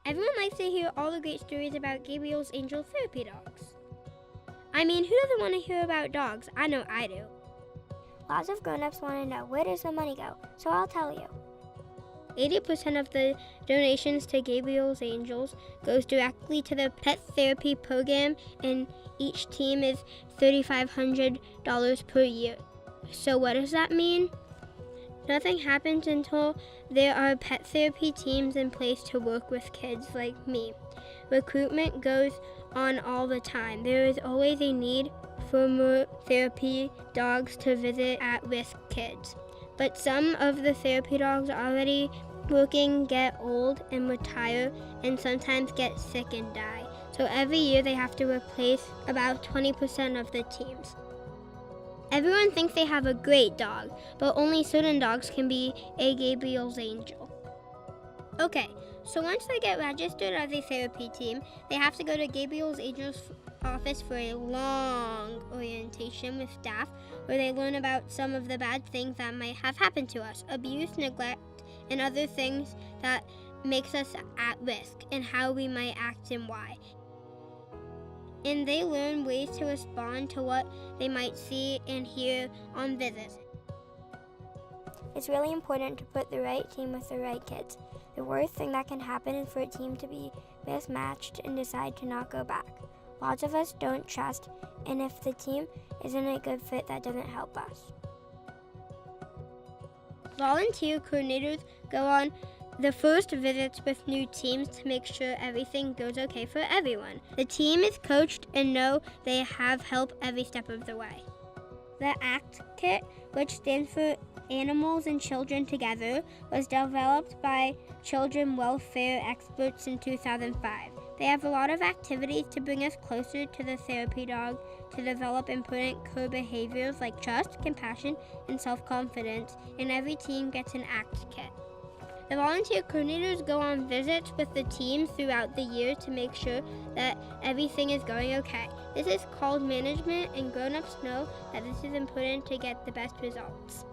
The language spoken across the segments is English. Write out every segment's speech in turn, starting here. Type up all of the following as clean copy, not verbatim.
Everyone likes to hear all the great stories about Gabriel's Angel Therapy dogs. I mean, who doesn't want to hear about dogs? I know I do. Lots of grown-ups want to know, where does the money go? So I'll tell you. 80% of the donations to Gabriel's Angels goes directly to the pet therapy program, and each team is $3,500 per year. So what does that mean? Nothing happens until there are pet therapy teams in place to work with kids like me. Recruitment goes on all the time. There is always a need for more therapy dogs to visit at-risk kids. But some of the therapy dogs already working get old and retire, and sometimes get sick and die. So every year they have to replace about 20% of the teams. Everyone thinks they have a great dog, but only certain dogs can be a Gabriel's Angel. Okay, so once they get registered as a therapy team, they have to go to Gabriel's Angels office for a long orientation with staff where they learn about some of the bad things that might have happened to us, abuse, neglect, and other things that makes us at risk, and how we might act and why. And they learn ways to respond to what they might see and hear on visits. It's really important to put the right team with the right kids. The worst thing that can happen is for a team to be mismatched and decide to not go back. Lots of us don't trust, and if the team isn't a good fit, that doesn't help us. Volunteer coordinators go on the first visits with new teams to make sure everything goes okay for everyone. The team is coached and know they have help every step of the way. The ACT kit, which stands for Animals and Children Together, was developed by children welfare experts in 2005. They have a lot of activities to bring us closer to the therapy dog, to develop important core behaviors like trust, compassion, and self-confidence, and every team gets an ACT kit. The volunteer coordinators go on visits with the teams throughout the year to make sure that everything is going okay. This is called management, and grown-ups know that this is important to get the best results.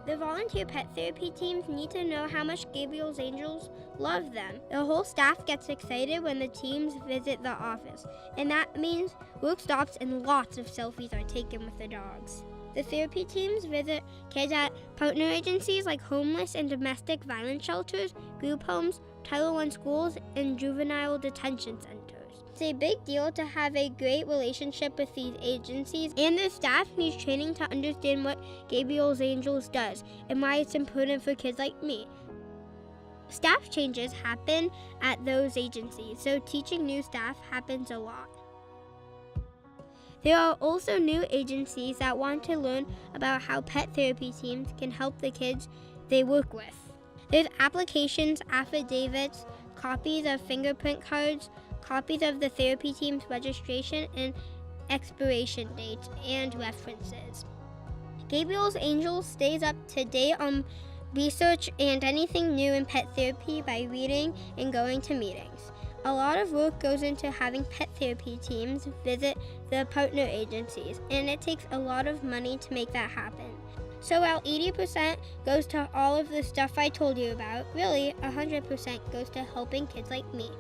The volunteer pet therapy teams need to know how much Gabriel's Angels love them. The whole staff gets excited when the teams visit the office, and that means work stops and lots of selfies are taken with the dogs. The therapy teams visit kids at partner agencies like homeless and domestic violence shelters, group homes, Title I schools, and juvenile detention centers. It's a big deal to have a great relationship with these agencies, and the staff needs training to understand what Gabriel's Angels does and why it's important for kids like me. Staff changes happen at those agencies, so teaching new staff happens a lot. There are also new agencies that want to learn about how pet therapy teams can help the kids they work with. There's applications, affidavits, copies of fingerprint cards, copies of the therapy team's registration and expiration dates, and references. Gabriel's Angels stays up to date on research and anything new in pet therapy by reading and going to meetings. A lot of work goes into having pet therapy teams visit the partner agencies, and it takes a lot of money to make that happen. So while 80% goes to all of the stuff I told you about, really 100% goes to helping kids like me.